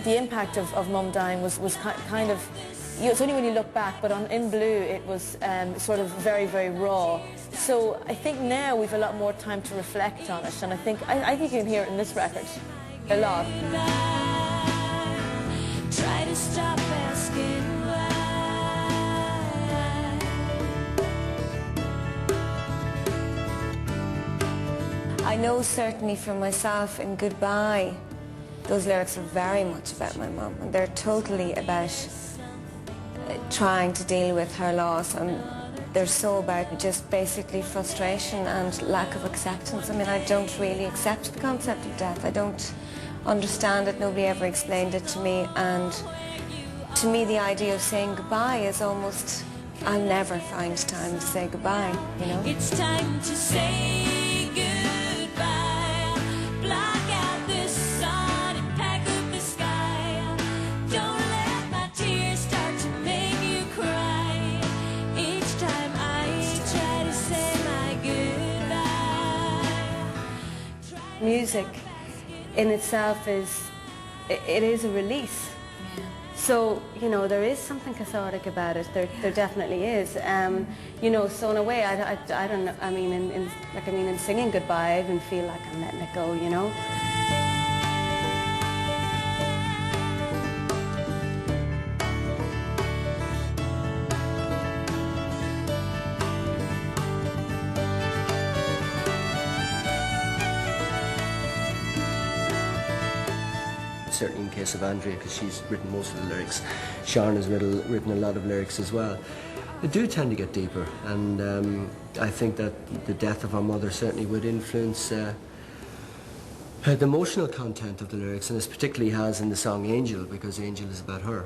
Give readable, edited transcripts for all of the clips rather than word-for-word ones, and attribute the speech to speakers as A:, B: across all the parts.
A: The impact of Mum dying was kind of, it's only when you look back, but in Blue it was sort of very, very raw. So I think now we've a lot more time to reflect on it, and I think you can hear it in this record a lot. Try to stop asking why.
B: I know certainly for myself in Goodbye, those lyrics are very much about my mum, and they're totally about trying to deal with her loss, and they're so about just basically frustration and lack of acceptance. I mean, I don't really accept the concept of death. I don't understand it. Nobody ever explained it to me, and to me the idea of saying goodbye is almost, I'll never find time to say goodbye, you know. It's time to say goodbye. Block out this sun and pack up the sky. Don't let my tears start to make you cry. Each time I try to say my goodbye. Music in itself is a release. Yeah. So, you know, there is something cathartic about it. There definitely is. You know, so in a way, I don't know. I mean, in singing Goodbye, I even feel like I'm letting it go. You know.
C: Certainly in the case of Andrea, because she's written most of the lyrics. Sharon has written a lot of lyrics as well. They do tend to get deeper, and I think that the death of our mother certainly would influence the emotional content of the lyrics, and this particularly has in the song Angel, because Angel is about her.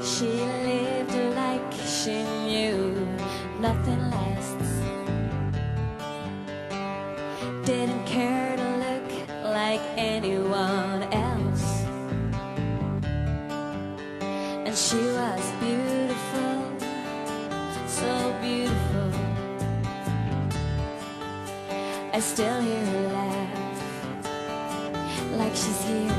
B: She lived like she knew nothing lasts. Didn't care to look like anyone else. And she was beautiful, so beautiful. I still hear her laugh, like she's here.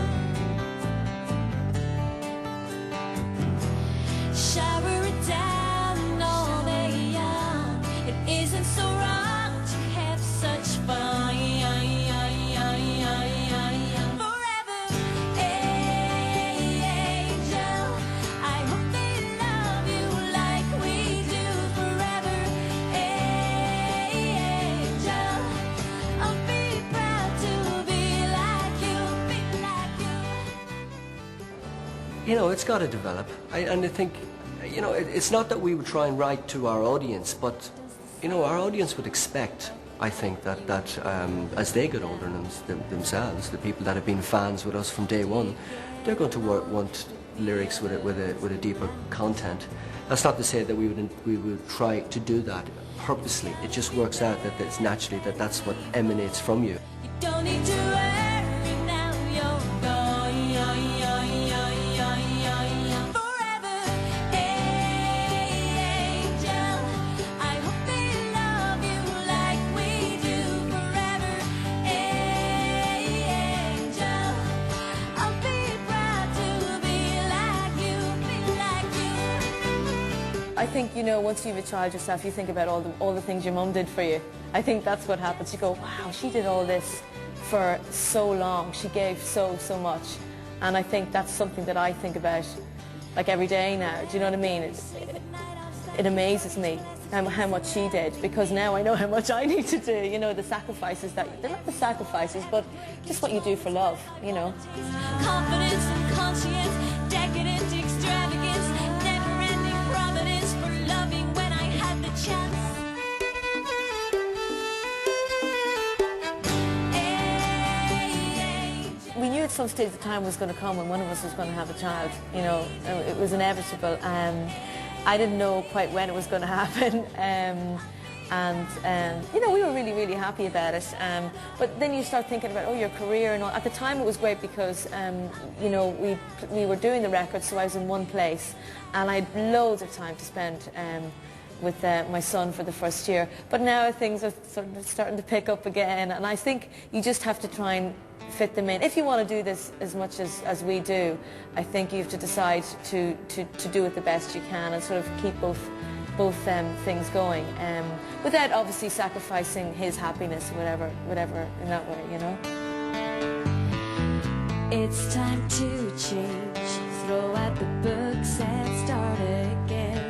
B: Shower it down all day young. It isn't so wrong to have such fun. Forever, angel. I hope they love you like we do. Forever, angel. I'll be proud to be like you, be like you.
C: You know, it's got to develop, and I think, you know, it's not that we would try and write to our audience, but, you know, our audience would expect, I think, that as they get older themselves, the people that have been fans with us from day one, they're going to want lyrics with a deeper content. That's not to say that we would try to do that purposely. It just works out that it's naturally that's what emanates from you.
B: You don't need to worry now, you're gone. Forever, angel. I hope they love you like we do. Forever, angel. I'll be proud to be like you, be like you.
A: I think, you know, once you've a child yourself, you think about all the things your mum did for you. I think that's what happens. You go, wow, she did all this for so long. She gave so much. And I think that's something that I think about, like, every day now. Do you know what I mean? It amazes me how much she did, because now I know how much I need to do. You know, the sacrifices they're not the sacrifices, but just what you do for love, you know.
B: Confidence and conscience, decadent extravagance, never-ending providence for loving when I had the chance.
A: We knew at some stage the time was going to come when one of us was going to have a child. You know, it was inevitable. I didn't know quite when it was going to happen. You know, we were really happy about it. But then you start thinking about, oh, your career and all. At the time it was great because, you know, we were doing the record, so I was in one place, and I had loads of time to spend with my son for the first year. But now things are sort of starting to pick up again, and I think you just have to try and fit them in. If you want to do this as much as we do, I think you have to decide to do it the best you can and sort of keep both things going, without obviously sacrificing his happiness, whatever in that way, you know.
D: It's time to change, throw out the books and start again.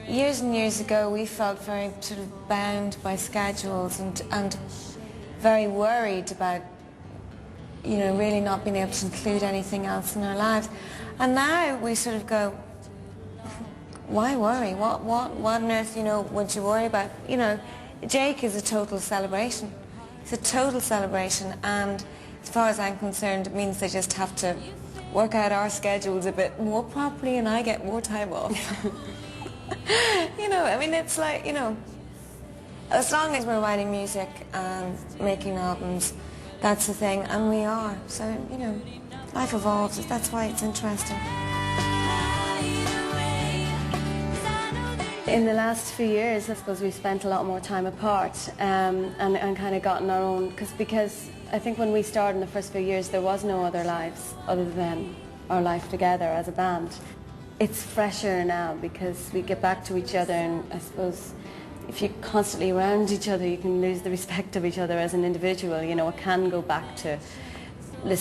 B: Years and years ago, we felt very sort of bound by schedules and very worried about, you know, really not being able to include anything else in our lives. And now we sort of go, why worry? What on earth, you know, would you worry about? You know, Jake is a total celebration. It's a total celebration, and as far as I'm concerned, it means they just have to work out our schedules a bit more properly and I get more time off. You know, I mean, it's like, you know, as long as we're writing music and making albums, that's the thing, and we are. So, you know, life evolves. That's why it's interesting.
E: In the last few years, I suppose we've spent a lot more time apart and kind of gotten our own, because I think when we started in the first few years, there was no other lives other than our life together as a band. It's fresher now because we get back to each other, and I suppose if you're constantly around each other, you can lose the respect of each other as an individual. You know, it can go back to